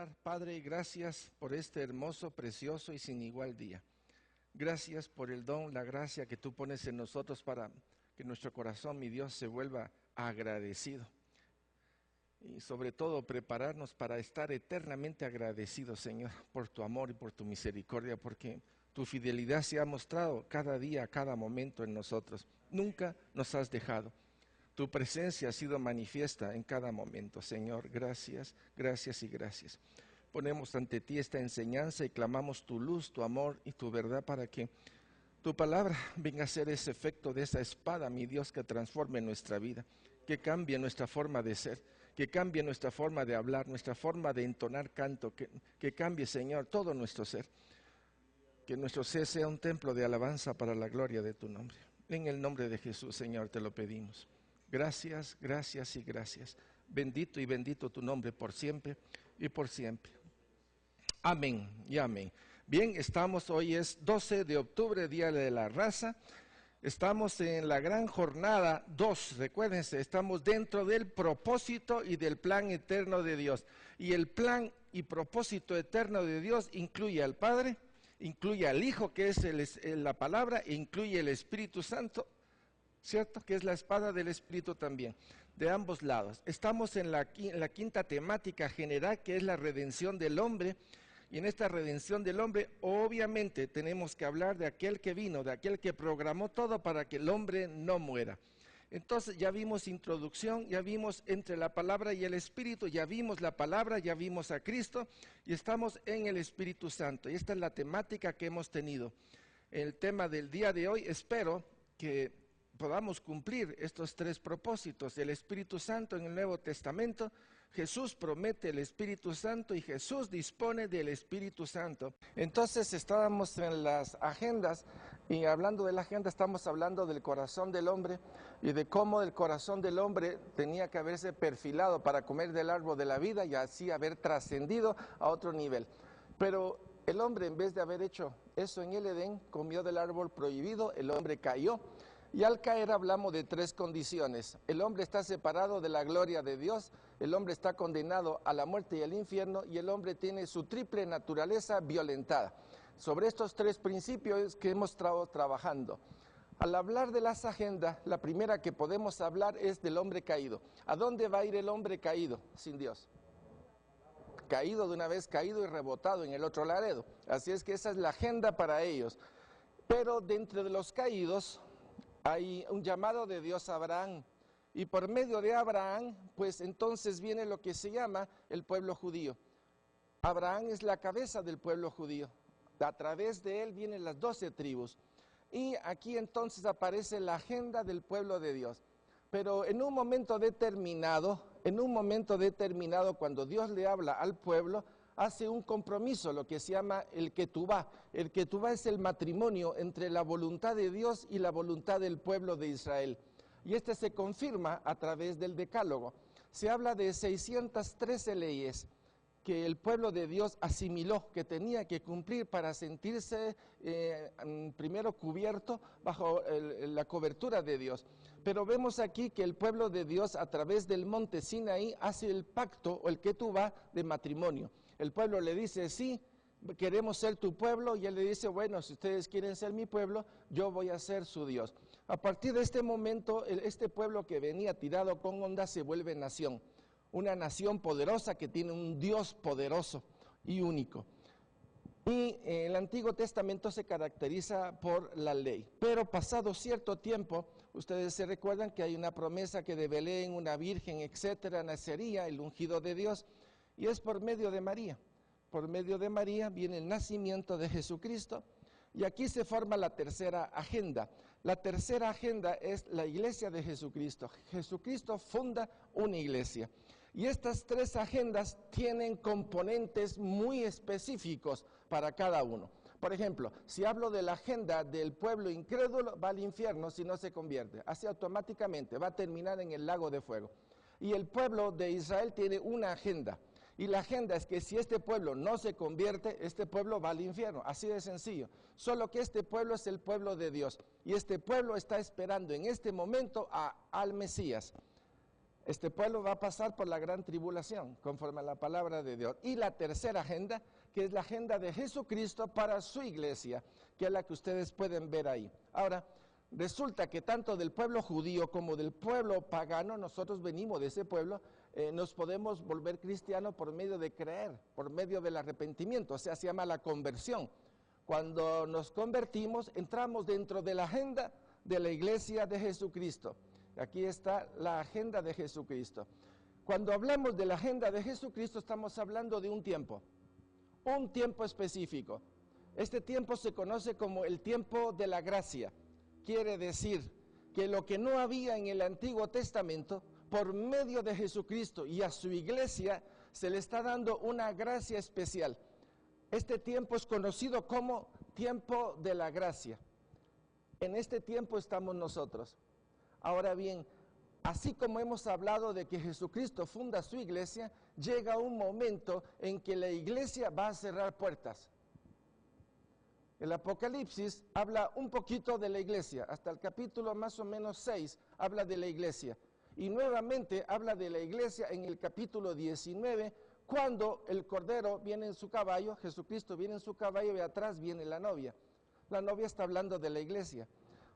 orar. Padre, gracias por este hermoso, precioso y sin igual día. Gracias por el don, la gracia que tú pones en nosotros para que nuestro corazón, mi Dios, se vuelva agradecido. Y sobre todo prepararnos para estar eternamente agradecidos, Señor, por tu amor y por tu misericordia, porque tu fidelidad se ha mostrado cada día, cada momento en nosotros. Nunca nos has dejado. Tu presencia ha sido manifiesta en cada momento, Señor. Gracias, gracias y gracias. Ponemos ante ti esta enseñanza y clamamos tu luz, tu amor y tu verdad para que tu palabra venga a ser ese efecto de esa espada, mi Dios, que transforme nuestra vida, que cambie nuestra forma de ser, que cambie nuestra forma de hablar, nuestra forma de entonar canto, que cambie, Señor, todo nuestro ser. Que nuestro ser sea un templo de alabanza para la gloria de tu nombre. En el nombre de Jesús, Señor, te lo pedimos. Gracias, gracias y gracias. Bendito y bendito tu nombre por siempre y por siempre. Amén y amén. Bien, hoy es 12 de octubre, Día de la Raza. Estamos en la gran jornada 2, recuérdense, estamos dentro del propósito y del plan eterno de Dios. Y el plan y propósito eterno de Dios incluye al Padre, incluye al Hijo, que es la palabra, e incluye el Espíritu Santo, ¿cierto? Que es la espada del Espíritu también, de ambos lados. Estamos en la quinta temática general, que es la redención del hombre. Y en esta redención del hombre, obviamente, tenemos que hablar de aquel que vino, de aquel que programó todo para que el hombre no muera. Entonces ya vimos introducción, ya vimos entre la palabra y el Espíritu, ya vimos la palabra, ya vimos a Cristo y estamos en el Espíritu Santo. Y esta es la temática que hemos tenido. El tema del día de hoy, espero que podamos cumplir estos tres propósitos. El Espíritu Santo en el Nuevo Testamento, Jesús promete el Espíritu Santo y Jesús dispone del Espíritu Santo. Entonces estábamos en las agendas y hablando de la agenda estamos hablando del corazón del hombre y de cómo el corazón del hombre tenía que haberse perfilado para comer del árbol de la vida y así haber trascendido a otro nivel. Pero el hombre, en vez de haber hecho eso en el Edén, comió del árbol prohibido, el hombre cayó. Y al caer hablamos de tres condiciones. El hombre está separado de la gloria de Dios, el hombre está condenado a la muerte y al infierno, y el hombre tiene su triple naturaleza violentada. Sobre estos tres principios que hemos estado trabajando. Al hablar de las agendas, la primera que podemos hablar es del hombre caído. ¿A dónde va a ir el hombre caído sin Dios? Caído de una vez, caído y rebotado en el otro laredo. Así es que esa es la agenda para ellos. Pero dentro de los caídos hay un llamado de Dios a Abraham, y por medio de Abraham, pues entonces viene lo que se llama el pueblo judío. Abraham es la cabeza del pueblo judío, a través de él vienen las 12 tribus, y aquí entonces aparece la agenda del pueblo de Dios. Pero en un momento determinado, cuando Dios le habla al pueblo, hace un compromiso, lo que se llama el ketubá. El ketubá es el matrimonio entre la voluntad de Dios y la voluntad del pueblo de Israel. Y este se confirma a través del decálogo. Se habla de 613 leyes que el pueblo de Dios asimiló, que tenía que cumplir para sentirse primero cubierto bajo la cobertura de Dios. Pero vemos aquí que el pueblo de Dios a través del monte Sinaí hace el pacto o el ketubá de matrimonio. El pueblo le dice, sí, queremos ser tu pueblo, y él le dice, bueno, si ustedes quieren ser mi pueblo, yo voy a ser su Dios. A partir de este momento, este pueblo que venía tirado con onda se vuelve nación. Una nación poderosa que tiene un Dios poderoso y único. Y el Antiguo Testamento se caracteriza por la ley. Pero pasado cierto tiempo, ustedes se recuerdan que hay una promesa que de Belén, una virgen, etcétera, nacería el ungido de Dios, y es por medio de María. Por medio de María viene el nacimiento de Jesucristo, y aquí se forma la tercera agenda. La tercera agenda es la iglesia de Jesucristo. Jesucristo funda una iglesia. Y estas tres agendas tienen componentes muy específicos para cada uno. Por ejemplo, si hablo de la agenda del pueblo incrédulo, va al infierno si no se convierte. Así automáticamente va a terminar en el lago de fuego. Y el pueblo de Israel tiene una agenda. Y la agenda es que si este pueblo no se convierte, este pueblo va al infierno, así de sencillo. Solo que este pueblo es el pueblo de Dios, y este pueblo está esperando en este momento al Mesías. Este pueblo va a pasar por la gran tribulación, conforme a la palabra de Dios. Y la tercera agenda, que es la agenda de Jesucristo para su iglesia, que es la que ustedes pueden ver ahí. Ahora, resulta que tanto del pueblo judío como del pueblo pagano, nosotros venimos de ese pueblo, nos podemos volver cristianos por medio de creer, por medio del arrepentimiento, o sea, se llama la conversión. Cuando nos convertimos, entramos dentro de la agenda de la iglesia de Jesucristo. Aquí está la agenda de Jesucristo. Cuando hablamos de la agenda de Jesucristo, estamos hablando de un tiempo específico. Este tiempo se conoce como el tiempo de la gracia. Quiere decir que lo que no había en el Antiguo Testamento, por medio de Jesucristo y a su iglesia, se le está dando una gracia especial. Este tiempo es conocido como tiempo de la gracia. En este tiempo estamos nosotros. Ahora bien, así como hemos hablado de que Jesucristo funda su iglesia, llega un momento en que la iglesia va a cerrar puertas. El Apocalipsis habla un poquito de la iglesia, hasta el capítulo más o menos 6 habla de la iglesia. Y nuevamente habla de la iglesia en el capítulo 19, cuando el Cordero viene en su caballo, Jesucristo viene en su caballo y atrás viene la novia. La novia está hablando de la iglesia.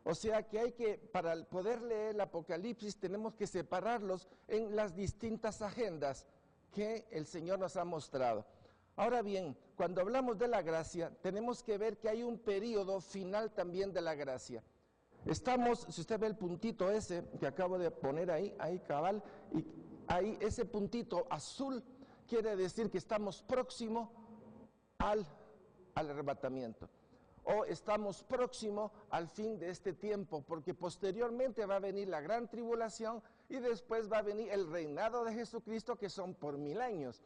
O sea que para poder leer el Apocalipsis, tenemos que separarlos en las distintas agendas que el Señor nos ha mostrado. Ahora bien, cuando hablamos de la gracia, tenemos que ver que hay un periodo final también de la gracia. Estamos, si usted ve el puntito ese que acabo de poner ahí cabal, y ahí ese puntito azul quiere decir que estamos próximos al arrebatamiento. O estamos próximos al fin de este tiempo, porque posteriormente va a venir la gran tribulación y después va a venir el reinado de Jesucristo, que son por 1000 años.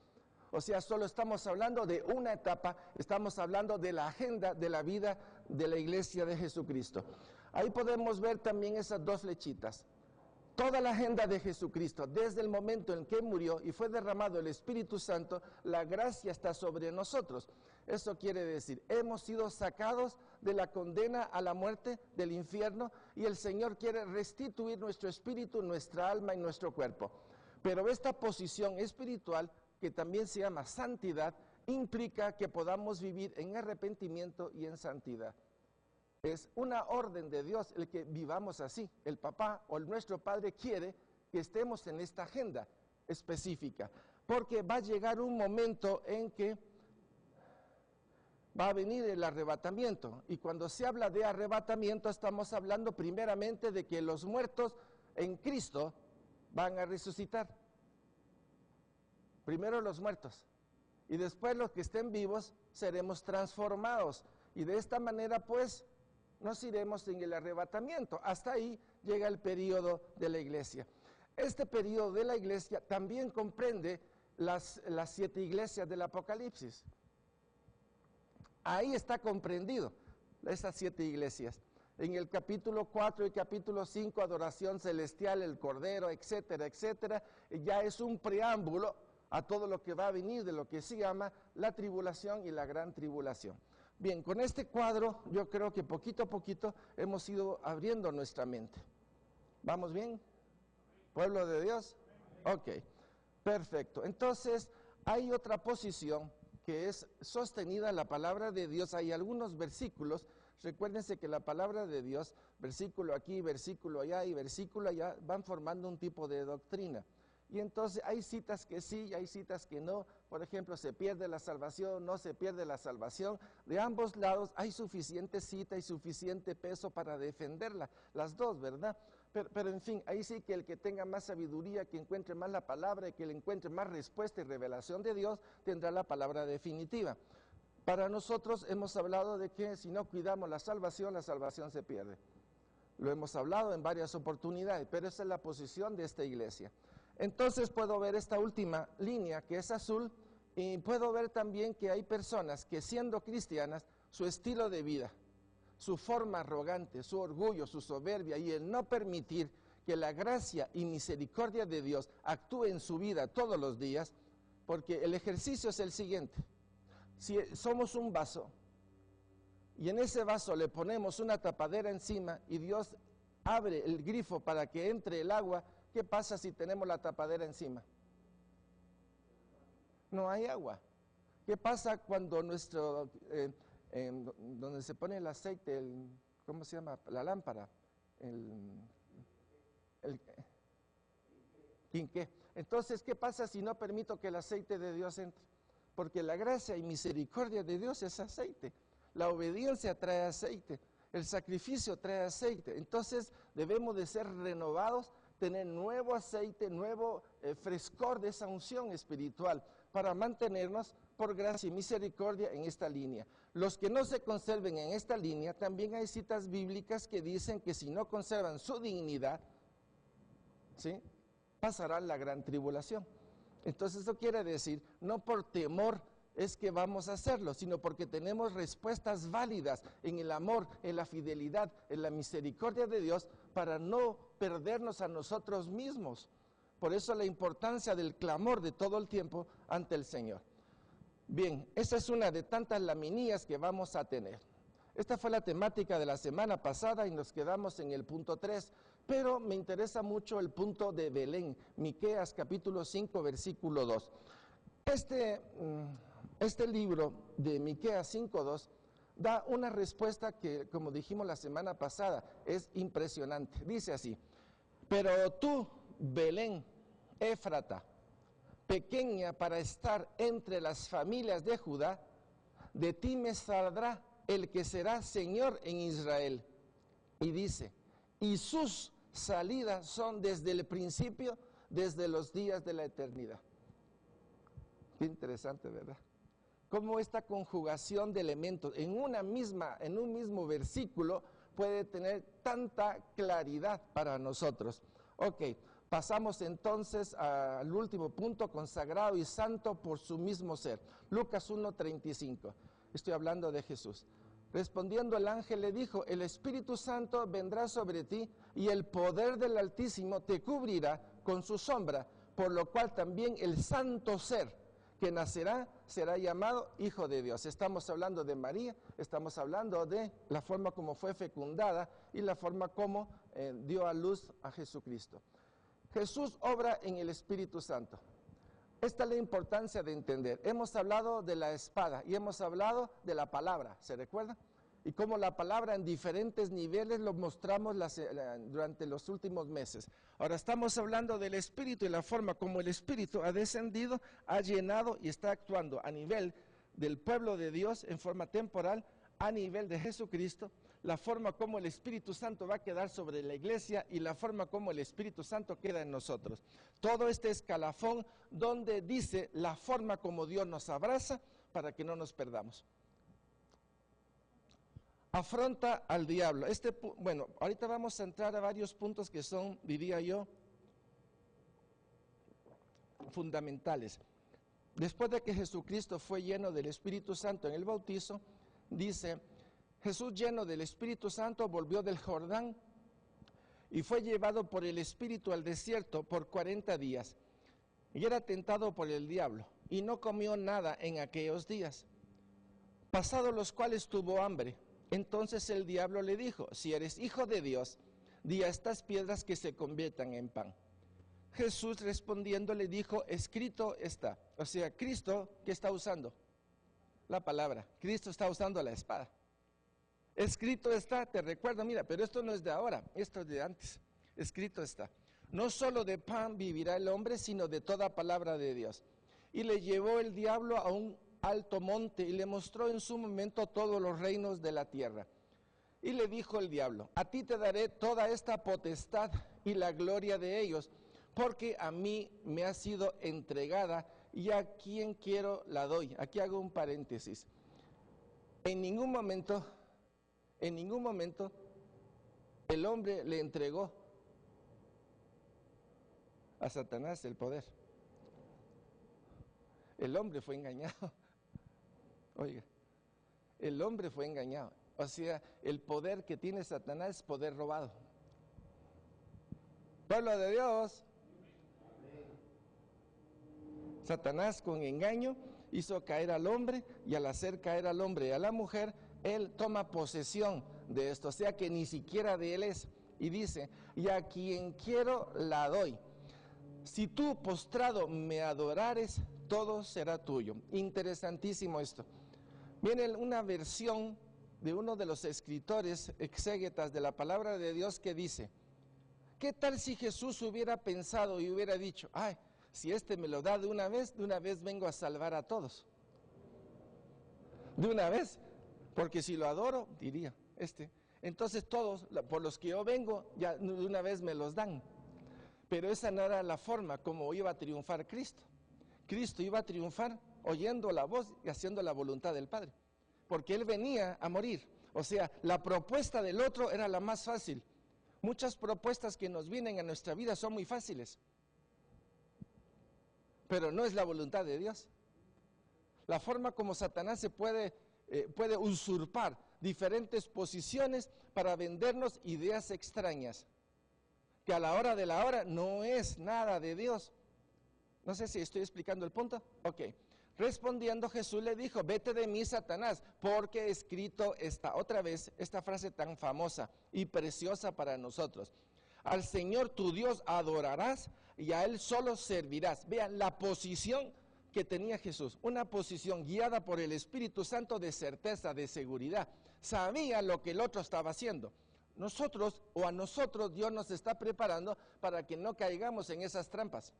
O sea, solo estamos hablando de una etapa, estamos hablando de la agenda de la vida de la iglesia de Jesucristo. Ahí podemos ver también esas dos flechitas. Toda la agenda de Jesucristo, desde el momento en que murió y fue derramado el Espíritu Santo, la gracia está sobre nosotros. Eso quiere decir, hemos sido sacados de la condena a la muerte del infierno y el Señor quiere restituir nuestro espíritu, nuestra alma y nuestro cuerpo. Pero esta posición espiritual, que también se llama santidad, implica que podamos vivir en arrepentimiento y en santidad. Es una orden de Dios el que vivamos así. El papá o nuestro padre quiere que estemos en esta agenda específica, porque va a llegar un momento en que va a venir el arrebatamiento. Y cuando se habla de arrebatamiento, estamos hablando primeramente de que los muertos en Cristo van a resucitar. Primero los muertos, y después los que estén vivos seremos transformados. Y de esta manera, pues, nos iremos en el arrebatamiento. Hasta ahí llega el periodo de la iglesia. Este periodo de la iglesia también comprende las 7 iglesias del Apocalipsis. Ahí está comprendido esas 7 iglesias. En el capítulo 4 y capítulo 5, adoración celestial, el Cordero, etcétera, etcétera, ya es un preámbulo a todo lo que va a venir de lo que se llama la tribulación y la gran tribulación. Bien, con este cuadro yo creo que poquito a poquito hemos ido abriendo nuestra mente. ¿Vamos bien? ¿Pueblo de Dios? Ok, perfecto. Entonces, hay otra posición que es sostenida en la palabra de Dios. Hay algunos versículos, recuérdense que la palabra de Dios, versículo aquí, versículo allá y versículo allá, van formando un tipo de doctrina. Y entonces hay citas que sí y hay citas que no. Por ejemplo, se pierde la salvación, no se pierde la salvación. De ambos lados hay suficiente cita y suficiente peso para defenderla, las dos, ¿verdad? Pero en fin, ahí sí que el que tenga más sabiduría, que encuentre más la palabra y que le encuentre más respuesta y revelación de Dios, tendrá la palabra definitiva. Para nosotros hemos hablado de que si no cuidamos la salvación se pierde. Lo hemos hablado en varias oportunidades, pero esa es la posición de esta iglesia. Entonces puedo ver esta última línea que es azul y puedo ver también que hay personas que siendo cristianas, su estilo de vida, su forma arrogante, su orgullo, su soberbia y el no permitir que la gracia y misericordia de Dios actúe en su vida todos los días, porque el ejercicio es el siguiente. Si somos un vaso y en ese vaso le ponemos una tapadera encima y Dios abre el grifo para que entre el agua, ¿qué pasa si tenemos la tapadera encima? No hay agua. ¿Qué pasa cuando donde se pone el aceite, ¿cómo se llama? La lámpara, el quinqué. Entonces, ¿qué pasa si no permito que el aceite de Dios entre? Porque la gracia y misericordia de Dios es aceite. La obediencia trae aceite. El sacrificio trae aceite. Entonces, debemos de ser renovados, tener nuevo aceite, nuevo frescor de esa unción espiritual para mantenernos por gracia y misericordia en esta línea. Los que no se conserven en esta línea, también hay citas bíblicas que dicen que si no conservan su dignidad, ¿sí?, pasarán la gran tribulación. Entonces eso quiere decir, no por temor es que vamos a hacerlo, sino porque tenemos respuestas válidas en el amor, en la fidelidad, en la misericordia de Dios, para no perdernos a nosotros mismos. Por eso la importancia del clamor de todo el tiempo ante el Señor. Bien, esa es una de tantas laminías que vamos a tener. Esta fue la temática de la semana pasada y nos quedamos en el punto 3, pero me interesa mucho el punto de Belén, Miqueas capítulo 5, versículo 2. Este libro de Miqueas 5:2 da una respuesta que, como dijimos la semana pasada, es impresionante. Dice así: pero tú, Belén, Éfrata, pequeña para estar entre las familias de Judá, de ti me saldrá el que será Señor en Israel. Y dice, y sus salidas son desde el principio, desde los días de la eternidad. Qué interesante, ¿verdad? Cómo esta conjugación de elementos en un mismo versículo puede tener tanta claridad para nosotros. Ok, pasamos entonces al último punto: consagrado y santo por su mismo ser. Lucas 1:35, estoy hablando de Jesús. Respondiendo el ángel le dijo, el Espíritu Santo vendrá sobre ti y el poder del Altísimo te cubrirá con su sombra, por lo cual también el santo ser que nacerá será llamado Hijo de Dios. Estamos hablando de María, estamos hablando de la forma como fue fecundada y la forma como dio a luz a Jesucristo. Jesús obra en el Espíritu Santo. Esta es la importancia de entender. Hemos hablado de la espada y hemos hablado de la palabra, ¿se recuerda? Y cómo la palabra en diferentes niveles lo mostramos durante los últimos meses. Ahora estamos hablando del Espíritu y la forma como el Espíritu ha descendido, ha llenado y está actuando a nivel del pueblo de Dios en forma temporal, a nivel de Jesucristo, la forma como el Espíritu Santo va a quedar sobre la iglesia y la forma como el Espíritu Santo queda en nosotros. Todo este escalafón donde dice la forma como Dios nos abraza para que no nos perdamos. Afronta al diablo. Bueno, ahorita vamos a entrar a varios puntos que son, diría yo, fundamentales. Después de que Jesucristo fue lleno del Espíritu Santo en el bautizo, dice, Jesús lleno del Espíritu Santo volvió del Jordán y fue llevado por el Espíritu al desierto por 40 días. Y era tentado por el diablo y no comió nada en aquellos días, pasados los cuales tuvo hambre. Entonces el diablo le dijo, si eres hijo de Dios, di a estas piedras que se conviertan en pan. Jesús respondiendo le dijo, escrito está. O sea, Cristo, ¿qué está usando? La palabra. Cristo está usando la espada. Escrito está, te recuerdo, mira, pero esto no es de ahora, esto es de antes. Escrito está. No solo de pan vivirá el hombre, sino de toda palabra de Dios. Y le llevó el diablo a un alto monte y le mostró en su momento todos los reinos de la tierra. Y le dijo el diablo, a ti te daré toda esta potestad y la gloria de ellos, porque a mí me ha sido entregada y a quien quiero la doy. Aquí hago un paréntesis. En ningún momento el hombre le entregó a Satanás el poder. El hombre fue engañado. Oiga, el hombre fue engañado. O sea, el poder que tiene Satanás es poder robado. Pueblo de Dios. Satanás con engaño hizo caer al hombre y al hacer caer al hombre y a la mujer, él toma posesión de esto. O sea que ni siquiera de él es, y dice, y a quien quiero la doy. Si tú postrado me adorares, todo será tuyo. Interesantísimo esto. Viene una versión de uno de los escritores exégetas de la palabra de Dios que dice, ¿qué tal si Jesús hubiera pensado y hubiera dicho, ay, si este me lo da de una vez vengo a salvar a todos? De una vez, porque si lo adoro, diría, entonces todos por los que yo vengo, ya de una vez me los dan. Pero esa no era la forma como iba a triunfar Cristo. Cristo iba a triunfar oyendo la voz y haciendo la voluntad del Padre, porque Él venía a morir. O sea, la propuesta del otro era la más fácil. Muchas propuestas que nos vienen a nuestra vida son muy fáciles, pero no es la voluntad de Dios. La forma como Satanás se puede usurpar diferentes posiciones para vendernos ideas extrañas, que a la hora de la hora no es nada de Dios. No sé si estoy explicando el punto. Ok. Respondiendo Jesús le dijo, vete de mí, Satanás, porque escrito está, otra vez, esta frase tan famosa y preciosa para nosotros. Al Señor tu Dios adorarás y a Él solo servirás. Vean la posición que tenía Jesús, una posición guiada por el Espíritu Santo de certeza, de seguridad. Sabía lo que el otro estaba haciendo. Nosotros o a nosotros Dios nos está preparando para que no caigamos en esas trampas.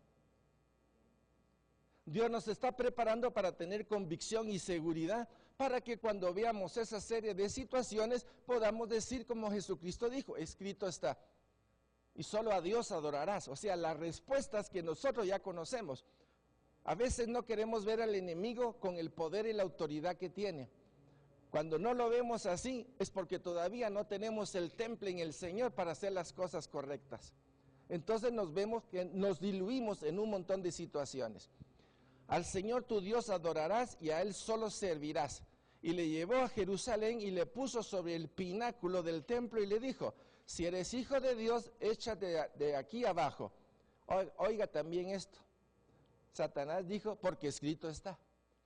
Dios nos está preparando para tener convicción y seguridad, para que cuando veamos esa serie de situaciones podamos decir como Jesucristo dijo, escrito está, y solo a Dios adorarás. O sea, las respuestas que nosotros ya conocemos. A veces no queremos ver al enemigo con el poder y la autoridad que tiene. Cuando no lo vemos así es porque todavía no tenemos el temple en el Señor para hacer las cosas correctas. Entonces nos vemos que nos diluimos en un montón de situaciones. Al Señor tu Dios adorarás y a Él solo servirás. Y le llevó a Jerusalén y le puso sobre el pináculo del templo y le dijo, si eres hijo de Dios, échate de aquí abajo. Oiga también esto. Satanás dijo, porque escrito está.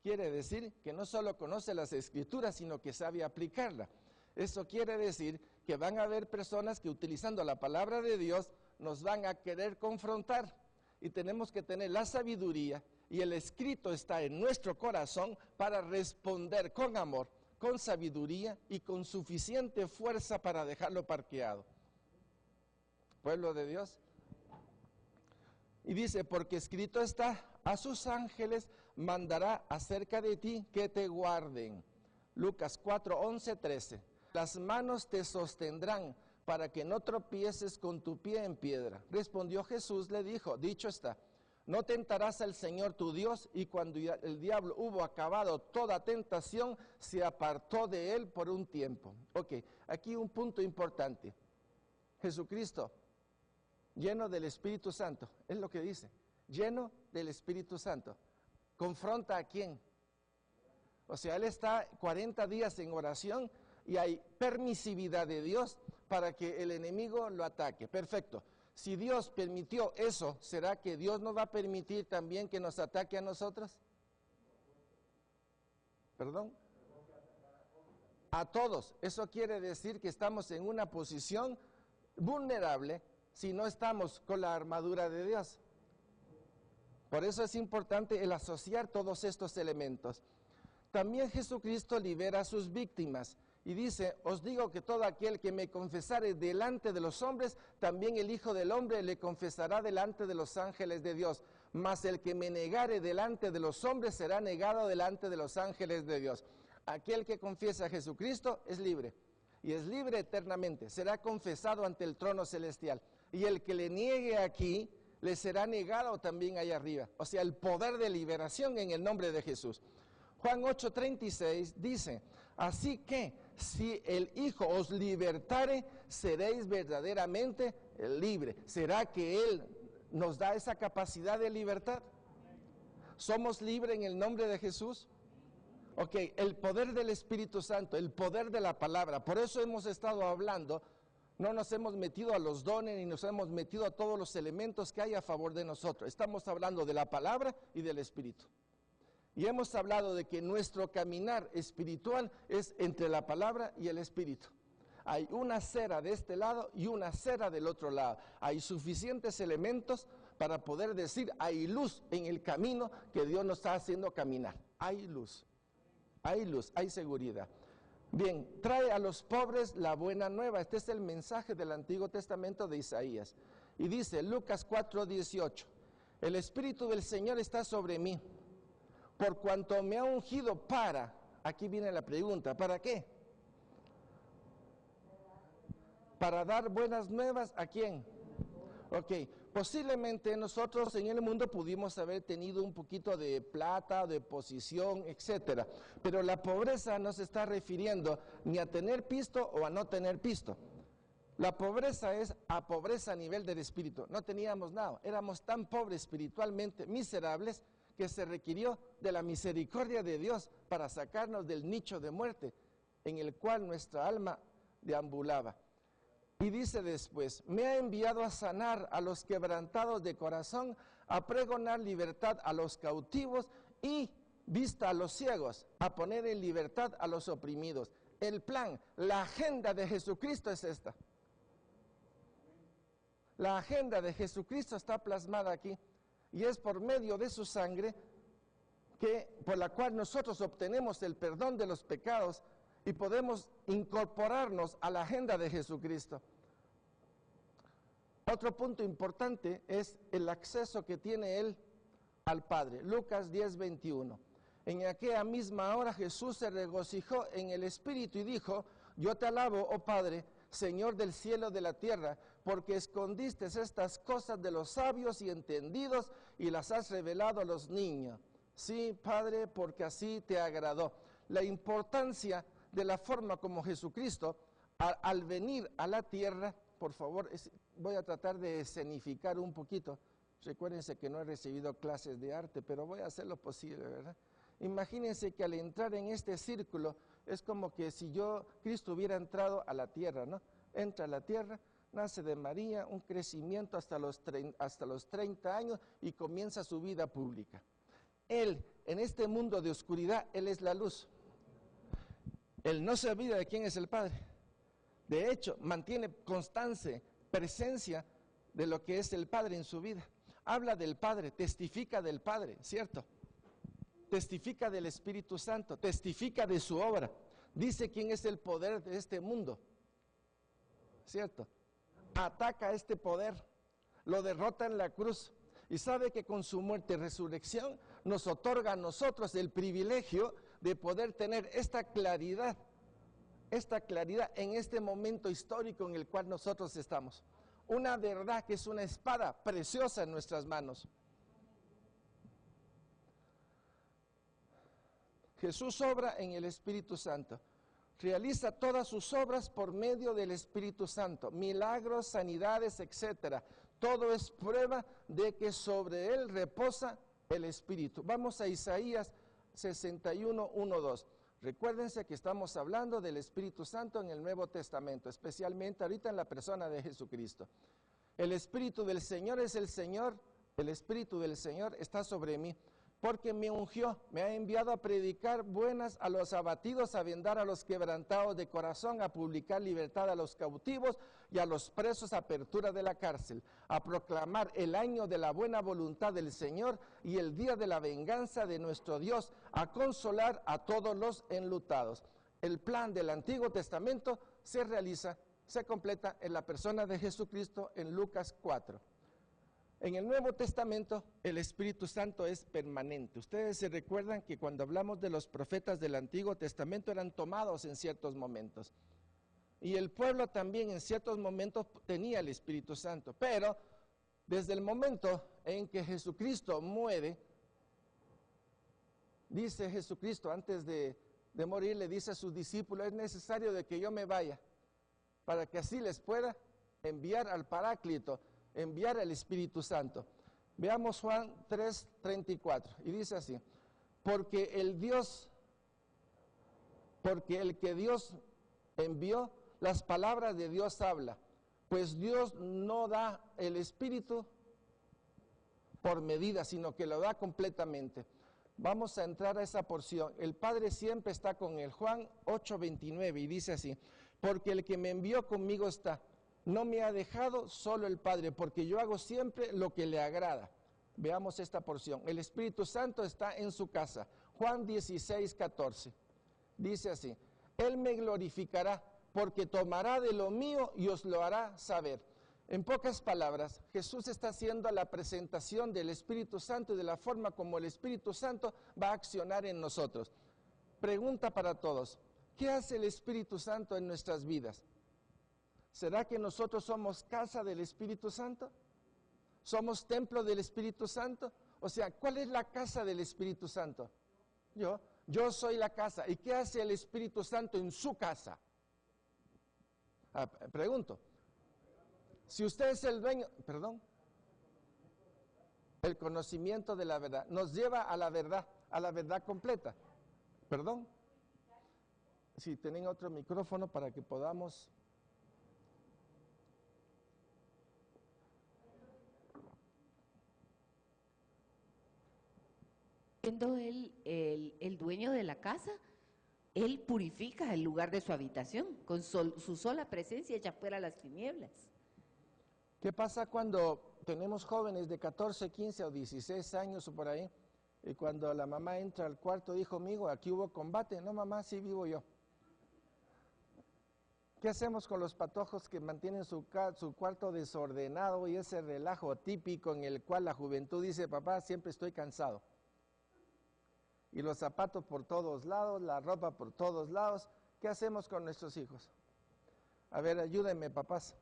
Quiere decir que no solo conoce las escrituras, sino que sabe aplicarla. Eso quiere decir que van a haber personas que utilizando la palabra de Dios nos van a querer confrontar. Y tenemos que tener la sabiduría y el escrito está en nuestro corazón para responder con amor, con sabiduría y con suficiente fuerza para dejarlo parqueado. Pueblo de Dios. Y dice, porque escrito está, a sus ángeles mandará acerca de ti que te guarden. Lucas 4, 11, 13. Las manos te sostendrán para que no tropieces con tu pie en piedra. Respondió Jesús, le dijo, dicho está, no tentarás al Señor tu Dios. Y cuando el diablo hubo acabado toda tentación, se apartó de él por un tiempo. Ok, aquí un punto importante. Jesucristo, lleno del Espíritu Santo, es lo que dice, lleno del Espíritu Santo. ¿Confronta a quién? O sea, él está 40 días en oración y hay permisividad de Dios para que el enemigo lo ataque. Perfecto. Si Dios permitió eso, ¿será que Dios no va a permitir también que nos ataque a nosotros? ¿Perdón? A todos. Eso quiere decir que estamos en una posición vulnerable si no estamos con la armadura de Dios. Por eso es importante el asociar todos estos elementos. También Jesucristo libera a sus víctimas y dice, os digo que todo aquel que me confesare delante de los hombres, también el Hijo del Hombre le confesará delante de los ángeles de Dios. Mas el que me negare delante de los hombres será negado delante de los ángeles de Dios. Aquel que confiesa a Jesucristo es libre y es libre eternamente. Será confesado ante el trono celestial. Y el que le niegue aquí, le será negado también allá arriba. O sea, el poder de liberación en el nombre de Jesús. Juan 8:36 dice, así que si el Hijo os libertare, seréis verdaderamente libres. ¿Será que Él nos da esa capacidad de libertad? ¿Somos libres en el nombre de Jesús? Ok, el poder del Espíritu Santo, el poder de la palabra. Por eso hemos estado hablando. No nos hemos metido a los dones ni nos hemos metido a todos los elementos que hay a favor de nosotros. Estamos hablando de la palabra y del Espíritu. Y hemos hablado de que nuestro caminar espiritual es entre la palabra y el Espíritu. Hay una cera de este lado y una cera del otro lado. Hay suficientes elementos para poder decir, hay luz en el camino que Dios nos está haciendo caminar. Hay luz, hay seguridad. Bien, trae a los pobres la buena nueva. Este es el mensaje del Antiguo Testamento de Isaías. Y dice, Lucas 4:18, el Espíritu del Señor está sobre mí, por cuanto me ha ungido para, aquí viene la pregunta, ¿para qué? Para dar buenas nuevas, ¿a quién? Ok, posiblemente nosotros en el mundo pudimos haber tenido un poquito de plata, de posición, etcétera, pero la pobreza no se está refiriendo ni a tener pisto o a no tener pisto. La pobreza es a pobreza a nivel del espíritu. No teníamos nada, éramos tan pobres espiritualmente, miserables, que se requirió de la misericordia de Dios para sacarnos del nicho de muerte en el cual nuestra alma deambulaba. Y dice después, me ha enviado a sanar a los quebrantados de corazón, a pregonar libertad a los cautivos y vista a los ciegos, a poner en libertad a los oprimidos. El plan, la agenda de Jesucristo es esta. La agenda de Jesucristo está plasmada aquí y es por medio de su sangre por la cual nosotros obtenemos el perdón de los pecados y podemos incorporarnos a la agenda de Jesucristo. Otro punto importante es el acceso que tiene él al Padre. Lucas 10:21. En aquella misma hora Jesús se regocijó en el Espíritu y dijo, yo te alabo, oh Padre, Señor del cielo y de la tierra, porque escondiste estas cosas de los sabios y entendidos y las has revelado a los niños. Sí, Padre, porque así te agradó. La importancia de la forma como Jesucristo, al venir a la tierra, por favor, voy a tratar de escenificar un poquito. Recuérdense que no he recibido clases de arte, pero voy a hacer lo posible, ¿verdad? Imagínense que al entrar en este círculo, es como que si Cristo hubiera entrado a la tierra, ¿no? Entra a la tierra, nace de María, un crecimiento hasta los 30 años y comienza su vida pública. Él, en este mundo de oscuridad, Él es la luz. Él no se olvida de quién es el Padre. De hecho, mantiene constante presencia de lo que es el Padre en su vida. Habla del Padre, testifica del Padre, ¿cierto? Testifica del Espíritu Santo, testifica de su obra. Dice quién es el poder de este mundo, ¿cierto? Ataca este poder, lo derrota en la cruz y sabe que con su muerte y resurrección nos otorga a nosotros el privilegio de poder tener esta claridad en este momento histórico en el cual nosotros estamos. Una verdad que es una espada preciosa en nuestras manos. Jesús obra en el Espíritu Santo. Realiza todas sus obras por medio del Espíritu Santo. Milagros, sanidades, etcétera. Todo es prueba de que sobre él reposa el Espíritu. Vamos a Isaías 61:1-2. Recuérdense que estamos hablando del Espíritu Santo en el Nuevo Testamento, especialmente ahorita en la persona de Jesucristo. El Espíritu del Señor es el Señor, el Espíritu del Señor está sobre mí, porque me ungió, me ha enviado a predicar buenas a los abatidos, a vendar a los quebrantados de corazón, a publicar libertad a los cautivos y a los presos, apertura de la cárcel, a proclamar el año de la buena voluntad del Señor y el día de la venganza de nuestro Dios, a consolar a todos los enlutados. El plan del Antiguo Testamento se realiza, se completa en la persona de Jesucristo en Lucas 4. En el Nuevo Testamento, el Espíritu Santo es permanente. Ustedes se recuerdan que cuando hablamos de los profetas del Antiguo Testamento eran tomados en ciertos momentos. Y el pueblo también en ciertos momentos tenía el Espíritu Santo. Pero desde el momento en que Jesucristo muere, dice Jesucristo antes de morir, le dice a sus discípulos, es necesario de que yo me vaya, para que así les pueda enviar al Paráclito, enviar al Espíritu Santo. Veamos Juan 3:34 y dice así, porque el que Dios envió, las palabras de Dios habla, pues Dios no da el Espíritu por medida, sino que lo da completamente. Vamos a entrar a esa porción. El Padre siempre está con él. Juan 8:29 y dice así, porque el que me envió conmigo está. No me ha dejado solo el Padre, porque yo hago siempre lo que le agrada. Veamos esta porción. El Espíritu Santo está en su casa. Juan 16, 14. Dice así: Él me glorificará, porque tomará de lo mío y os lo hará saber. En pocas palabras, Jesús está haciendo la presentación del Espíritu Santo y de la forma como el Espíritu Santo va a accionar en nosotros. Pregunta para todos: ¿qué hace el Espíritu Santo en nuestras vidas? ¿Será que nosotros somos casa del Espíritu Santo? ¿Somos templo del Espíritu Santo? O sea, ¿cuál es la casa del Espíritu Santo? Yo soy la casa. ¿Y qué hace el Espíritu Santo en su casa? Pregunto. Si usted es el dueño, el conocimiento de la verdad nos lleva a la verdad completa. Perdón. Si tienen otro micrófono para que podamos. Siendo él el dueño de la casa, él purifica el lugar de su habitación, con su sola presencia echa fuera las tinieblas. ¿Qué pasa cuando tenemos jóvenes de 14, 15 o 16 años o por ahí? Y cuando la mamá entra al cuarto, dijo, amigo, aquí hubo combate. No, mamá, sí vivo yo. ¿Qué hacemos con los patojos que mantienen su cuarto desordenado y ese relajo típico en el cual la juventud dice, papá, siempre estoy cansado? Y los zapatos por todos lados, la ropa por todos lados. ¿Qué hacemos con nuestros hijos? A ver, ayúdenme, papás.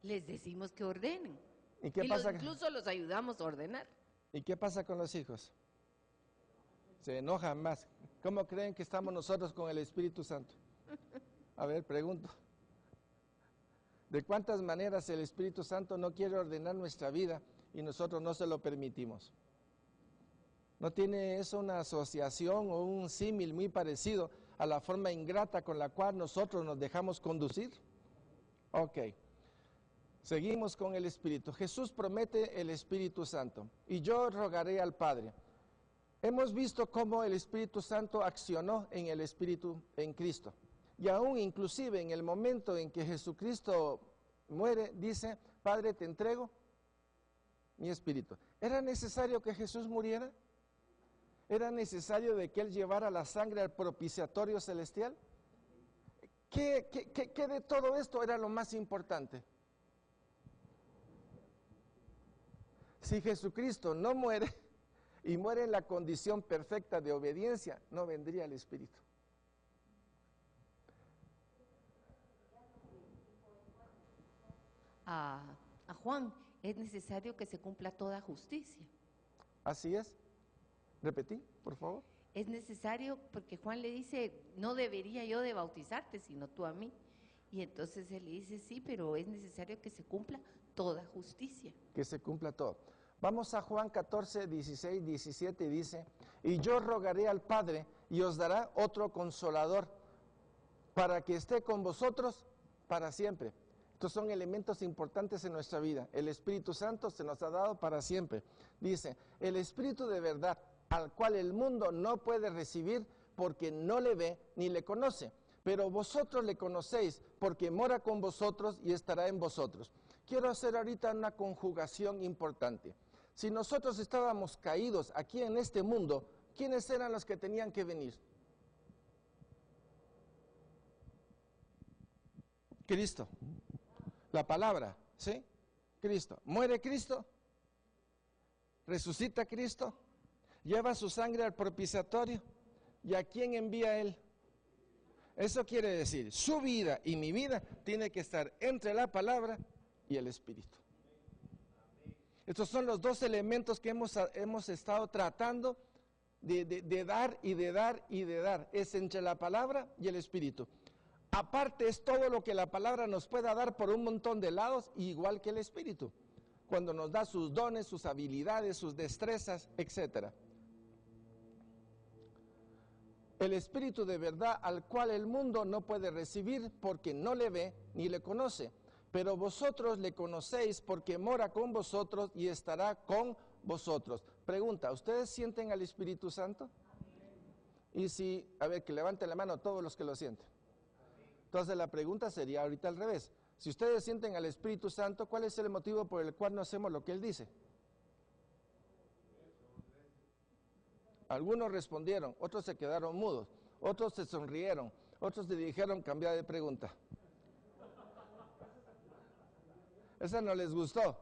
Les decimos que ordenen. ¿Y qué pasa? Incluso los ayudamos a ordenar. ¿Y qué pasa con los hijos? Se enojan más. ¿Cómo creen que estamos nosotros con el Espíritu Santo? A ver, pregunto. ¿De cuántas maneras el Espíritu Santo no quiere ordenar nuestra vida y nosotros no se lo permitimos? ¿No tiene eso una asociación o un símil muy parecido a la forma ingrata con la cual nosotros nos dejamos conducir? Ok. Seguimos con el Espíritu. Jesús promete el Espíritu Santo. Y yo rogaré al Padre. Hemos visto cómo el Espíritu Santo accionó en el Espíritu, en Cristo. Y aún inclusive en el momento en que Jesucristo muere, dice, Padre, te entrego mi Espíritu. ¿Era necesario que Jesús muriera? ¿Era necesario de que Él llevara la sangre al propiciatorio celestial? ¿Qué de todo esto era lo más importante? Si Jesucristo no muere y muere en la condición perfecta de obediencia, no vendría el Espíritu. A Juan, es necesario que se cumpla toda justicia. Así es. Repetí, por favor. Es necesario porque Juan le dice, no debería yo de bautizarte, sino tú a mí. Y entonces él le dice, sí, pero es necesario que se cumpla toda justicia. Que se cumpla todo. Vamos a Juan 14, 16, 17, dice, y yo rogaré al Padre y os dará otro consolador para que esté con vosotros para siempre. Estos son elementos importantes en nuestra vida. El Espíritu Santo se nos ha dado para siempre. Dice, el Espíritu de verdad, al cual el mundo no puede recibir porque no le ve ni le conoce. Pero vosotros le conocéis porque mora con vosotros y estará en vosotros. Quiero hacer ahorita una conjugación importante. Si nosotros estábamos caídos aquí en este mundo, ¿quiénes eran los que tenían que venir? Cristo. La palabra, ¿sí? Cristo. Muere Cristo, resucita Cristo, lleva su sangre al propiciatorio. ¿Y a quién envía Él? Eso quiere decir, su vida y mi vida tiene que estar entre la palabra y el Espíritu. Estos son los dos elementos que hemos estado tratando de dar y de dar y de dar. Es entre la palabra y el Espíritu. Aparte es todo lo que la palabra nos pueda dar por un montón de lados, igual que el Espíritu. Cuando nos da sus dones, sus habilidades, sus destrezas, etc. El Espíritu de verdad al cual el mundo no puede recibir porque no le ve ni le conoce. Pero vosotros le conocéis porque mora con vosotros y estará con vosotros. Pregunta, ¿ustedes sienten al Espíritu Santo? Y si, a ver, que levanten la mano todos los que lo sienten. Entonces la pregunta sería ahorita al revés. Si ustedes sienten al Espíritu Santo, ¿cuál es el motivo por el cual no hacemos lo que Él dice? Algunos respondieron, otros se quedaron mudos, otros se sonrieron, otros se dijeron cambiar de pregunta. ¿Esa no les gustó?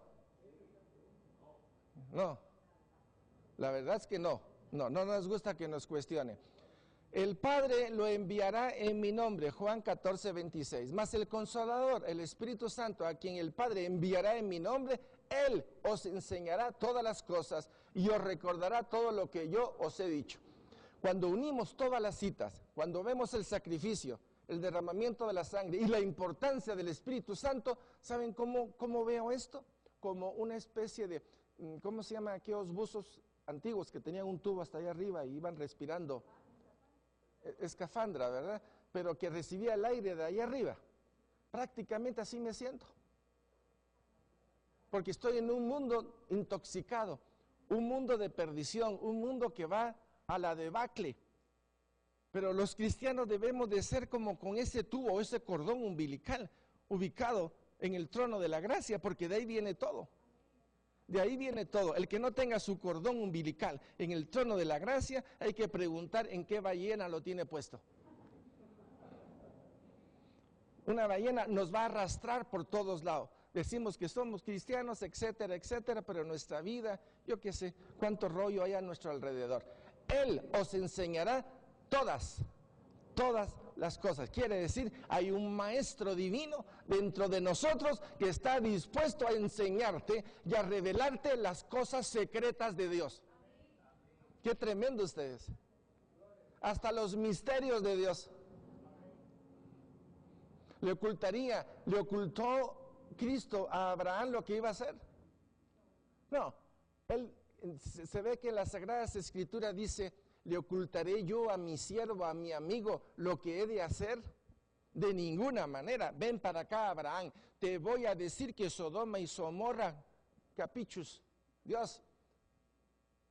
No, la verdad es que no nos gusta que nos cuestione. El Padre lo enviará en mi nombre, Juan 14, 26. Mas el Consolador, el Espíritu Santo, a quien el Padre enviará en mi nombre, Él os enseñará todas las cosas y os recordará todo lo que yo os he dicho. Cuando unimos todas las citas, cuando vemos el sacrificio, el derramamiento de la sangre y la importancia del Espíritu Santo, ¿saben cómo veo esto? Como una especie de, ¿cómo se llama aquellos buzos antiguos que tenían un tubo hasta allá arriba y iban respirando? Escafandra, ¿verdad? Pero que recibía el aire de allá arriba. Prácticamente así me siento. Porque estoy en un mundo intoxicado, un mundo de perdición, un mundo que va a la debacle. Pero los cristianos debemos de ser como con ese tubo, ese cordón umbilical ubicado en el trono de la gracia, porque de ahí viene todo. De ahí viene todo. El que no tenga su cordón umbilical en el trono de la gracia, hay que preguntar en qué ballena lo tiene puesto. Una ballena nos va a arrastrar por todos lados. Decimos que somos cristianos, etcétera, etcétera, pero nuestra vida, yo qué sé, cuánto rollo hay a nuestro alrededor. Él os enseñará todas las cosas. Quiere decir, hay un maestro divino dentro de nosotros que está dispuesto a enseñarte y a revelarte las cosas secretas de Dios. Qué tremendo ustedes. Hasta los misterios de Dios. Le ocultó Cristo a Abraham lo que iba a hacer. No, se ve que en las Sagradas Escrituras dice, ¿le ocultaré yo a mi siervo, a mi amigo, lo que he de hacer? De ninguna manera. Ven para acá, Abraham. Te voy a decir que Sodoma y Gomorra, capichus, Dios.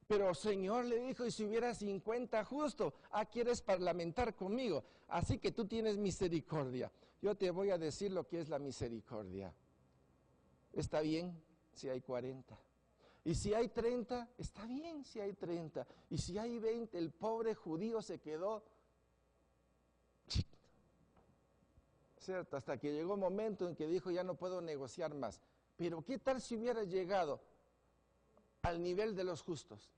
Pero Señor le dijo, y si hubiera 50 justos, ¿quieres parlamentar conmigo? Así que tú tienes misericordia. Yo te voy a decir lo que es la misericordia. ¿Está bien si hay 40? Y si hay 30, está bien si hay 30. Y si hay 20, el pobre judío se quedó, ¿cierto? Hasta que llegó un momento en que dijo, ya no puedo negociar más. Pero ¿qué tal si hubiera llegado al nivel de los justos?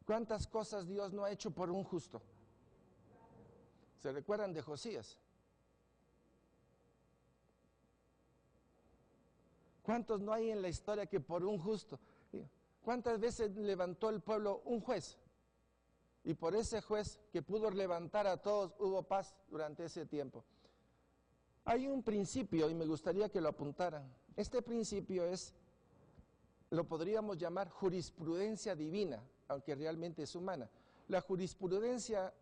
¿Cuántas cosas Dios no ha hecho por un justo? ¿Se recuerdan de Josías? ¿Cuántos no hay en la historia que por un justo? ¿Cuántas veces levantó el pueblo un juez? Y por ese juez que pudo levantar a todos, hubo paz durante ese tiempo. Hay un principio, y me gustaría que lo apuntaran. Este principio lo podríamos llamar jurisprudencia divina, aunque realmente es humana. La jurisprudencia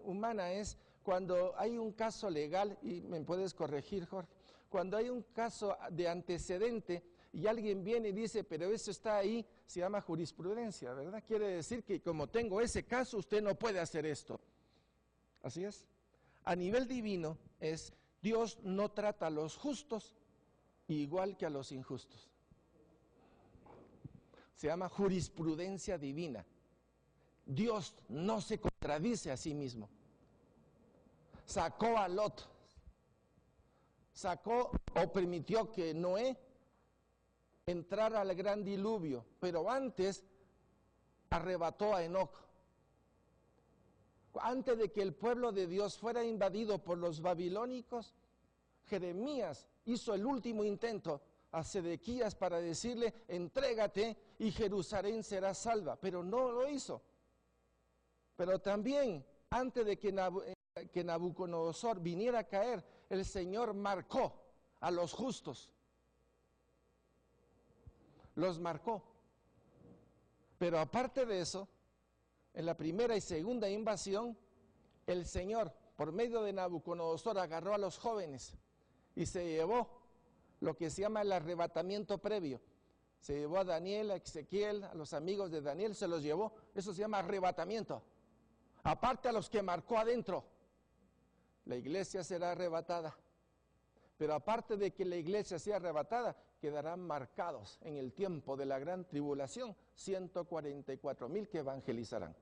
humana es cuando hay un caso legal, y me puedes corregir, Jorge, cuando hay un caso de antecedente y alguien viene y dice, pero eso está ahí, se llama jurisprudencia, ¿verdad? Quiere decir que como tengo ese caso, usted no puede hacer esto. ¿Así es? A nivel divino Dios no trata a los justos igual que a los injustos. Se llama jurisprudencia divina. Dios no se contradice a sí mismo. Sacó a Lot. O permitió que Noé entrara al gran diluvio, pero antes arrebató a Enoc. Antes de que el pueblo de Dios fuera invadido por los babilónicos, Jeremías hizo el último intento a Sedequías para decirle, entrégate y Jerusalén será salva, pero no lo hizo. Pero también, antes de que Nabucodonosor viniera a caer, el Señor marcó a los justos. Los marcó. Pero aparte de eso, en la primera y segunda invasión, el Señor, por medio de Nabucodonosor, agarró a los jóvenes y se llevó lo que se llama el arrebatamiento previo. Se llevó a Daniel, a Ezequiel, a los amigos de Daniel, se los llevó. Eso se llama arrebatamiento. Aparte a los que marcó adentro. La iglesia será arrebatada. Pero aparte de que la iglesia sea arrebatada, quedarán marcados en el tiempo de la gran tribulación 144,000 que evangelizarán.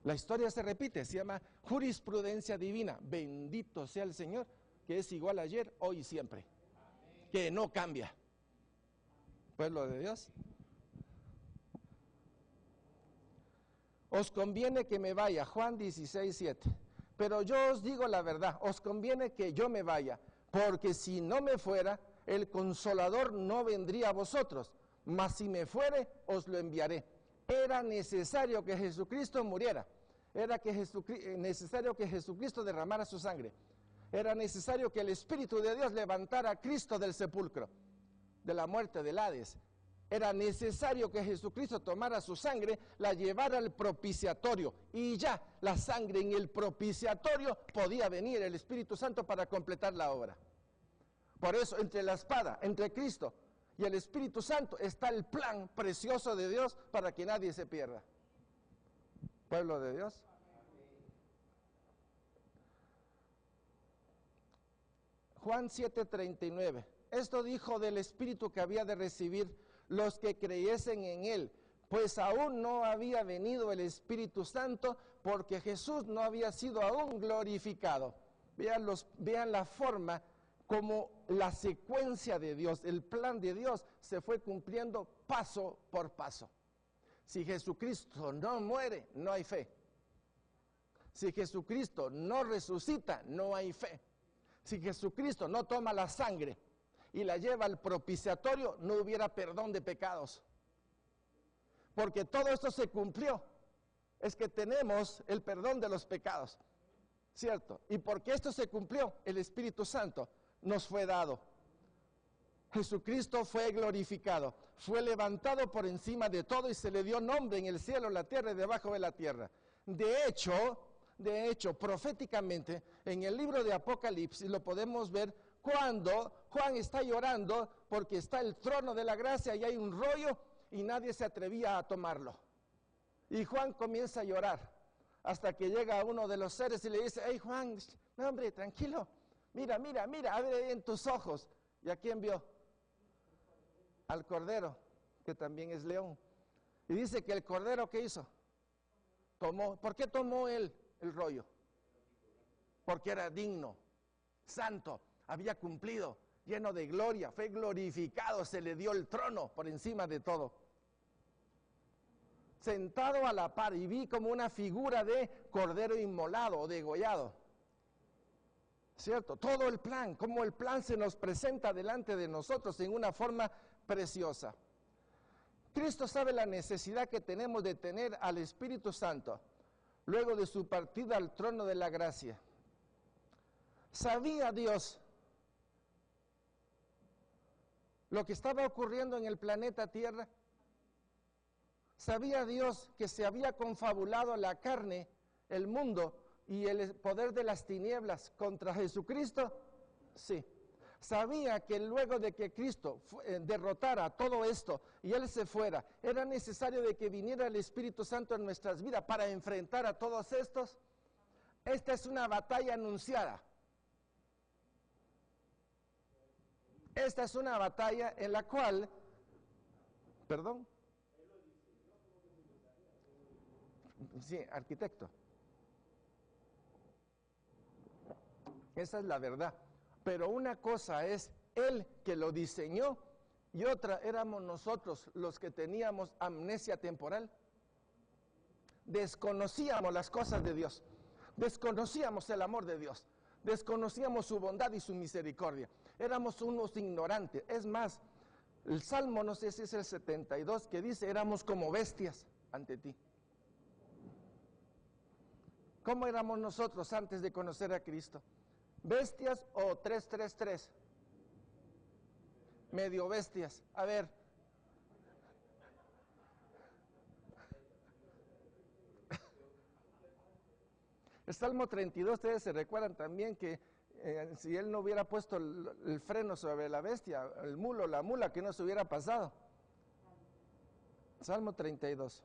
La historia se repite, se llama jurisprudencia divina. Bendito sea el Señor, que es igual ayer, hoy y siempre. Que no cambia. Pueblo de Dios. Os conviene que me vaya, Juan 16:7. Pero yo os digo la verdad, os conviene que yo me vaya, porque si no me fuera, el Consolador no vendría a vosotros, mas si me fuere, os lo enviaré. Era necesario que Jesucristo muriera, era necesario que Jesucristo derramara su sangre, era necesario que el Espíritu de Dios levantara a Cristo del sepulcro, de la muerte, del Hades. Era necesario que Jesucristo tomara su sangre, la llevara al propiciatorio, y ya la sangre en el propiciatorio podía venir el Espíritu Santo para completar la obra. Por eso, entre la espada, entre Cristo y el Espíritu Santo, está el plan precioso de Dios para que nadie se pierda. Pueblo de Dios. Juan 7:39. Esto dijo del Espíritu que había de recibir los que creyesen en Él, pues aún no había venido el Espíritu Santo, porque Jesús no había sido aún glorificado. Vean la forma como la secuencia de Dios, el plan de Dios se fue cumpliendo paso por paso. Si Jesucristo no muere, no hay fe. Si Jesucristo no resucita, no hay fe. Si Jesucristo no toma la sangre y la lleva al propiciatorio, no hubiera perdón de pecados. Porque todo esto se cumplió. Es que tenemos el perdón de los pecados, ¿cierto? Y porque esto se cumplió, el Espíritu Santo nos fue dado. Jesucristo fue glorificado, fue levantado por encima de todo y se le dio nombre en el cielo, la tierra y debajo de la tierra. De hecho, proféticamente, en el libro de Apocalipsis lo podemos ver cuando Juan está llorando porque está el trono de la gracia y hay un rollo y nadie se atrevía a tomarlo. Y Juan comienza a llorar hasta que llega uno de los seres y le dice: hey Juan, no hombre, tranquilo, mira, abre en tus ojos. ¿Y a quién vio? Al Cordero, que también es león. Y dice que el Cordero, ¿qué hizo? Tomó. ¿Por qué tomó él el rollo? Porque era digno, santo, había cumplido, lleno de gloria, fue glorificado, se le dio el trono por encima de todo. Sentado a la par, y vi como una figura de cordero inmolado o degollado. ¿Cierto? Todo el plan, como el plan se nos presenta delante de nosotros en una forma preciosa. Cristo sabe la necesidad que tenemos de tener al Espíritu Santo luego de su partida al trono de la gracia. ¿Sabía Dios lo que estaba ocurriendo en el planeta Tierra? ¿Sabía Dios que se había confabulado la carne, el mundo y el poder de las tinieblas contra Jesucristo? Sí. Sabía que luego de que Cristo derrotara todo esto y Él se fuera, era necesario de que viniera el Espíritu Santo en nuestras vidas para enfrentar a todos estos. Esta es una batalla anunciada. Esta es una batalla en la cual, perdón, sí, arquitecto. Esa es la verdad. Pero una cosa es Él que lo diseñó y otra éramos nosotros los que teníamos amnesia temporal. Desconocíamos las cosas de Dios, desconocíamos el amor de Dios, desconocíamos su bondad y su misericordia. Éramos unos ignorantes. Es más, el Salmo, no sé si es el 72, que dice: éramos como bestias ante ti. ¿Cómo éramos nosotros antes de conocer a Cristo? ¿Bestias o 333? Medio bestias. A ver. El Salmo 32, ustedes se recuerdan también que si él no hubiera puesto el freno sobre la bestia, el mulo, la mula, ¿qué nos hubiera pasado? Salmo 32.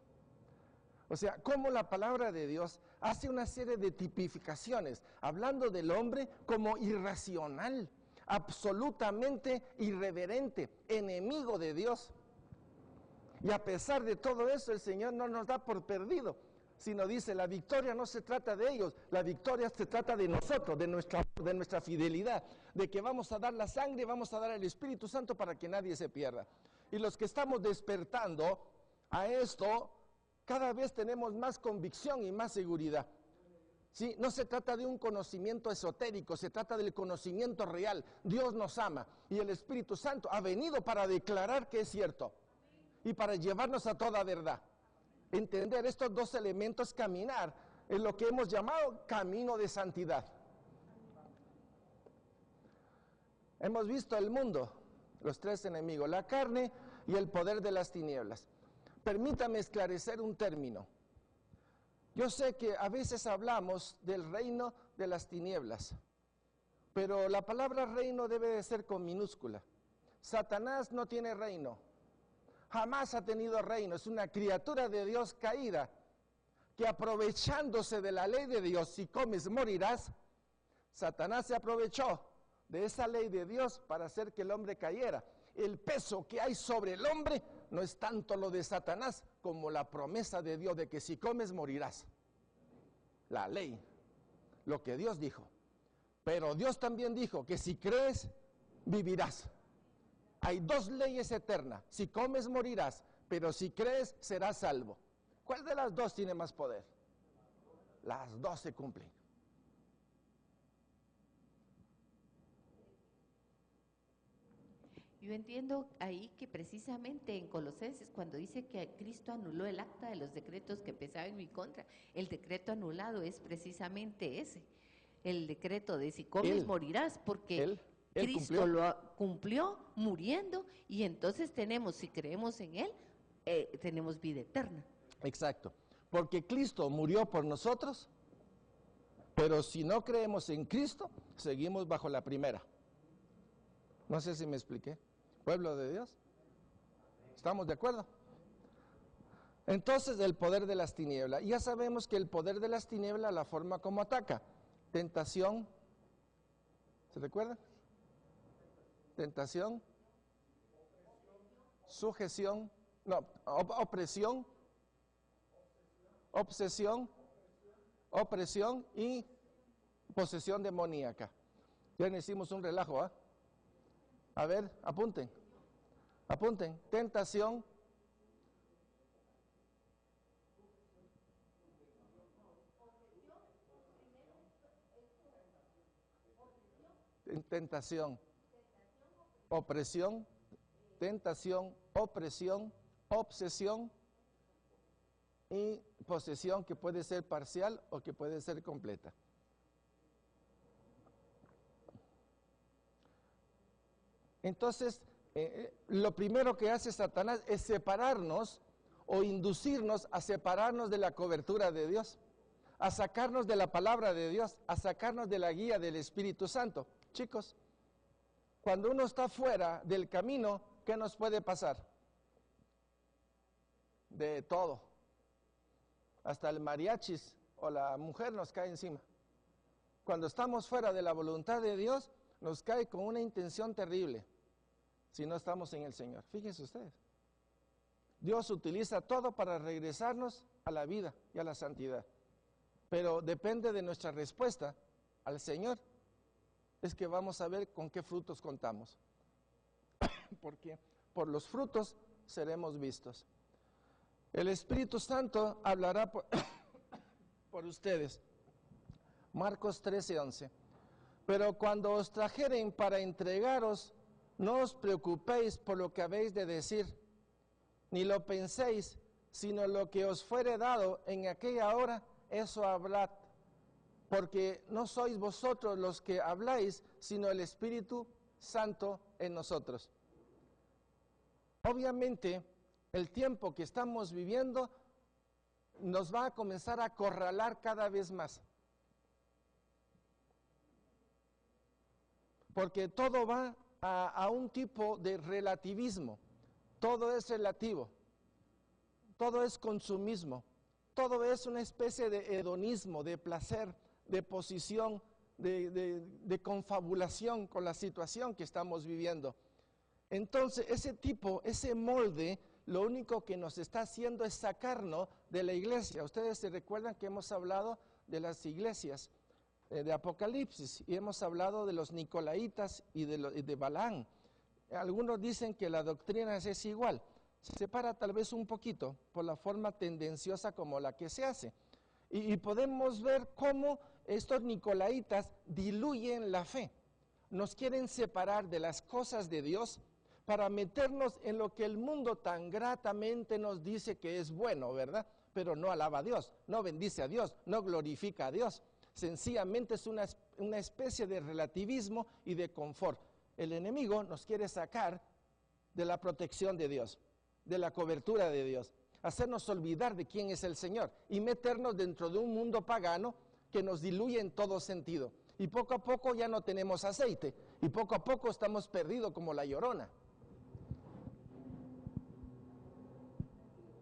O sea, cómo la palabra de Dios hace una serie de tipificaciones, hablando del hombre como irracional, absolutamente irreverente, enemigo de Dios. Y a pesar de todo eso, el Señor no nos da por perdido, sino dice, la victoria no se trata de ellos, la victoria se trata de nosotros, de nuestra fidelidad, de que vamos a dar la sangre, vamos a dar el Espíritu Santo para que nadie se pierda. Y los que estamos despertando a esto, cada vez tenemos más convicción y más seguridad. ¿Sí? No se trata de un conocimiento esotérico, se trata del conocimiento real. Dios nos ama y el Espíritu Santo ha venido para declarar que es cierto y para llevarnos a toda verdad. Entender estos dos elementos, caminar en lo que hemos llamado camino de santidad. Hemos visto el mundo, los tres enemigos, la carne y el poder de las tinieblas. Permítame esclarecer un término. Yo sé que a veces hablamos del reino de las tinieblas, pero la palabra reino debe de ser con minúscula. Satanás no tiene reino, jamás ha tenido reino, es una criatura de Dios caída, que aprovechándose de la ley de Dios, si comes morirás. Satanás se aprovechó de esa ley de Dios para hacer que el hombre cayera. El peso que hay sobre el hombre no es tanto lo de Satanás como la promesa de Dios de que si comes morirás. La ley, lo que Dios dijo. Pero Dios también dijo que si crees, vivirás. Hay dos leyes eternas. Si comes, morirás, pero si crees, serás salvo. ¿Cuál de las dos tiene más poder? Las dos se cumplen. Yo entiendo ahí que precisamente en Colosenses, cuando dice que Cristo anuló el acta de los decretos que pesaba en mi contra, el decreto anulado es precisamente ese, el decreto de si comes morirás, porque Él Cristo lo cumplió muriendo, y entonces tenemos, si creemos en Él, tenemos vida eterna. Exacto, porque Cristo murió por nosotros, pero si no creemos en Cristo, seguimos bajo la primera. No sé si me expliqué. Pueblo de Dios, ¿estamos de acuerdo? Entonces, el poder de las tinieblas. Ya sabemos que el poder de las tinieblas, la forma como ataca. Tentación, ¿se recuerda? Tentación, sujeción, no, opresión, obsesión, opresión y posesión demoníaca. Ya hicimos un relajo, ¿ah? A ver, apunten. Tentación, opresión, tentación, opresión, obsesión y posesión, que puede ser parcial o que puede ser completa. Entonces, lo primero que hace Satanás es separarnos o inducirnos a separarnos de la cobertura de Dios, a sacarnos de la palabra de Dios, a sacarnos de la guía del Espíritu Santo. Chicos, cuando uno está fuera del camino, ¿qué nos puede pasar? De todo. Hasta el mariachis o la mujer nos cae encima. Cuando estamos fuera de la voluntad de Dios, nos cae con una intención terrible si no estamos en el Señor. Fíjense ustedes. Dios utiliza todo para regresarnos a la vida y a la santidad. Pero depende de nuestra respuesta al Señor, es que vamos a ver con qué frutos contamos. Porque por los frutos seremos vistos. El Espíritu Santo hablará por ustedes. Marcos 13:11. Pero cuando os trajeren para entregaros, no os preocupéis por lo que habéis de decir, ni lo penséis, sino lo que os fuere dado en aquella hora, eso hablad, porque no sois vosotros los que habláis, sino el Espíritu Santo en nosotros. Obviamente, el tiempo que estamos viviendo nos va a comenzar a acorralar cada vez más. Porque todo va a un tipo de relativismo, todo es relativo. todo es consumismo, todo es una especie de hedonismo, de placer, de posición, de confabulación con la situación que estamos viviendo. Entonces, ese molde, lo único que nos está haciendo es sacarnos de la iglesia. Ustedes se recuerdan que hemos hablado de las iglesias de Apocalipsis y hemos hablado de los Nicolaitas y de Balaam. Algunos dicen que la doctrina es igual, se separa tal vez un poquito por la forma tendenciosa como la que se hace. Y podemos ver cómo estos Nicolaitas diluyen la fe. Nos quieren separar de las cosas de Dios para meternos en lo que el mundo tan gratamente nos dice que es bueno, ¿verdad? Pero no alaba a Dios, no bendice a Dios, no glorifica a Dios. Sencillamente es una especie de relativismo y de confort. El enemigo nos quiere sacar de la protección de Dios, de la cobertura de Dios, hacernos olvidar de quién es el Señor y meternos dentro de un mundo pagano que nos diluye en todo sentido. Y poco a poco ya no tenemos aceite y poco a poco estamos perdidos como la Llorona.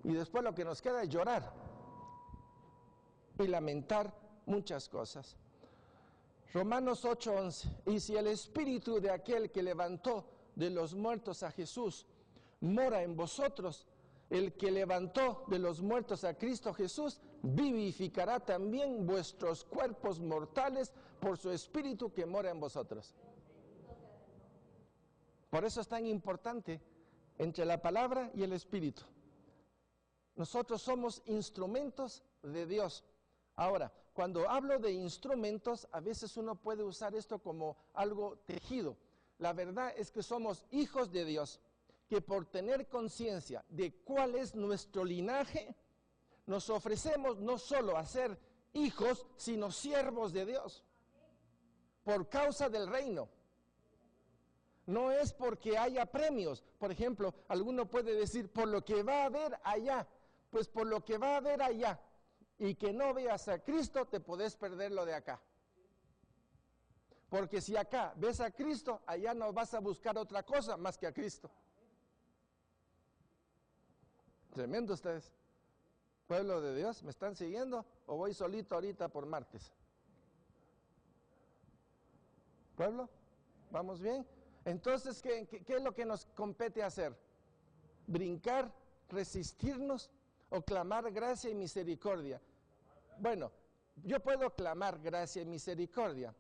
Y después lo que nos queda es llorar y lamentar muchas cosas. Romanos 8:11, y si el espíritu de aquel que levantó de los muertos a Jesús mora en vosotros, el que levantó de los muertos a Cristo Jesús vivificará también vuestros cuerpos mortales por su espíritu que mora en vosotros. Por eso es tan importante entre la palabra y el espíritu. Nosotros somos instrumentos de Dios. Ahora, cuando hablo de instrumentos, a veces uno puede usar esto como algo tejido. La verdad es que somos hijos de Dios, que por tener conciencia de cuál es nuestro linaje, nos ofrecemos no solo a ser hijos, sino siervos de Dios, por causa del reino. No es porque haya premios. Por ejemplo, alguno puede decir, por lo que va a haber allá, pues por lo que va a haber allá, y que no veas a Cristo, te podés perder lo de acá. Porque si acá ves a Cristo, allá no vas a buscar otra cosa más que a Cristo. Tremendo ustedes. Pueblo de Dios, ¿me están siguiendo? ¿O voy solito ahorita por martes? ¿Pueblo? ¿Vamos bien? Entonces, ¿qué es lo que nos compete hacer? ¿Brincar, resistirnos o clamar gracia y misericordia? Bueno, yo puedo clamar gracia y misericordia,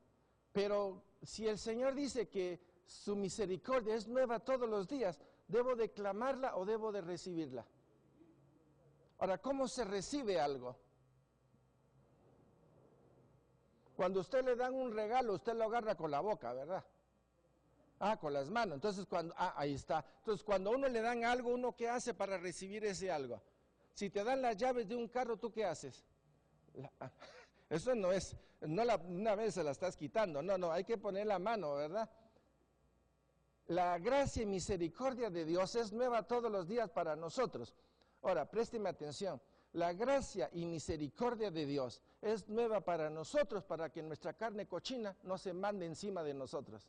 pero si el Señor dice que su misericordia es nueva todos los días, ¿debo de clamarla o debo de recibirla? Ahora, ¿cómo se recibe algo? Cuando usted le dan un regalo, usted lo agarra con la boca, ¿verdad? Con las manos. Entonces, ahí está. Entonces, cuando a uno le dan algo, ¿uno qué hace para recibir ese algo? Si te dan las llaves de un carro, ¿tú qué haces? Eso no es, una vez se la estás quitando, no, hay que poner la mano, ¿verdad? La gracia y misericordia de Dios es nueva todos los días para nosotros. Ahora, présteme atención, la gracia y misericordia de Dios es nueva para nosotros, para que nuestra carne cochina no se mande encima de nosotros.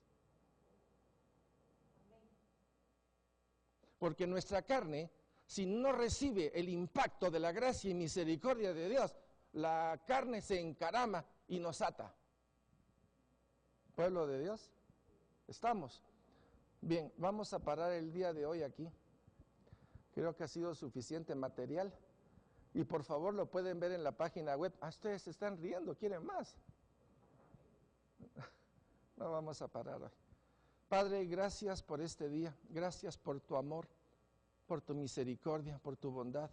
Porque nuestra carne, si no recibe el impacto de la gracia y misericordia de Dios, la carne se encarama y nos ata. Pueblo de Dios, ¿estamos? Bien, vamos a parar el día de hoy aquí. Creo que ha sido suficiente material. Y por favor lo pueden ver en la página web. Ustedes se están riendo, ¿quieren más? No vamos a parar hoy. Padre, gracias por este día. Gracias por tu amor, por tu misericordia, por tu bondad,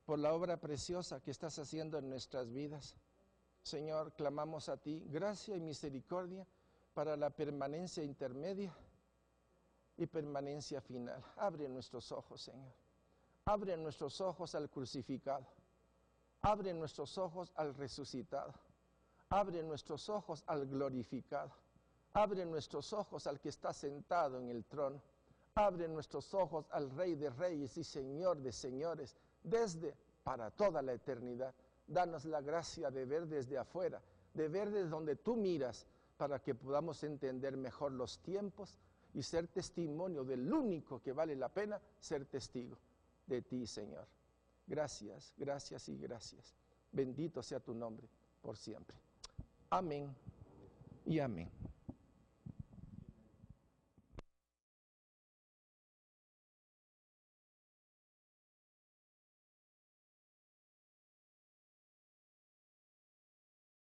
por la obra preciosa que estás haciendo en nuestras vidas. Señor, clamamos a ti gracia y misericordia para la permanencia intermedia y permanencia final. Abre nuestros ojos, Señor. Abre nuestros ojos al crucificado. Abre nuestros ojos al resucitado. Abre nuestros ojos al glorificado. Abre nuestros ojos al que está sentado en el trono. Abre nuestros ojos al Rey de Reyes y Señor de Señores, desde para toda la eternidad. Danos la gracia de ver desde afuera, de ver desde donde tú miras, para que podamos entender mejor los tiempos y ser testimonio del único que vale la pena ser testigo, de ti, Señor. Gracias, gracias y gracias. Bendito sea tu nombre por siempre. Amén y amén.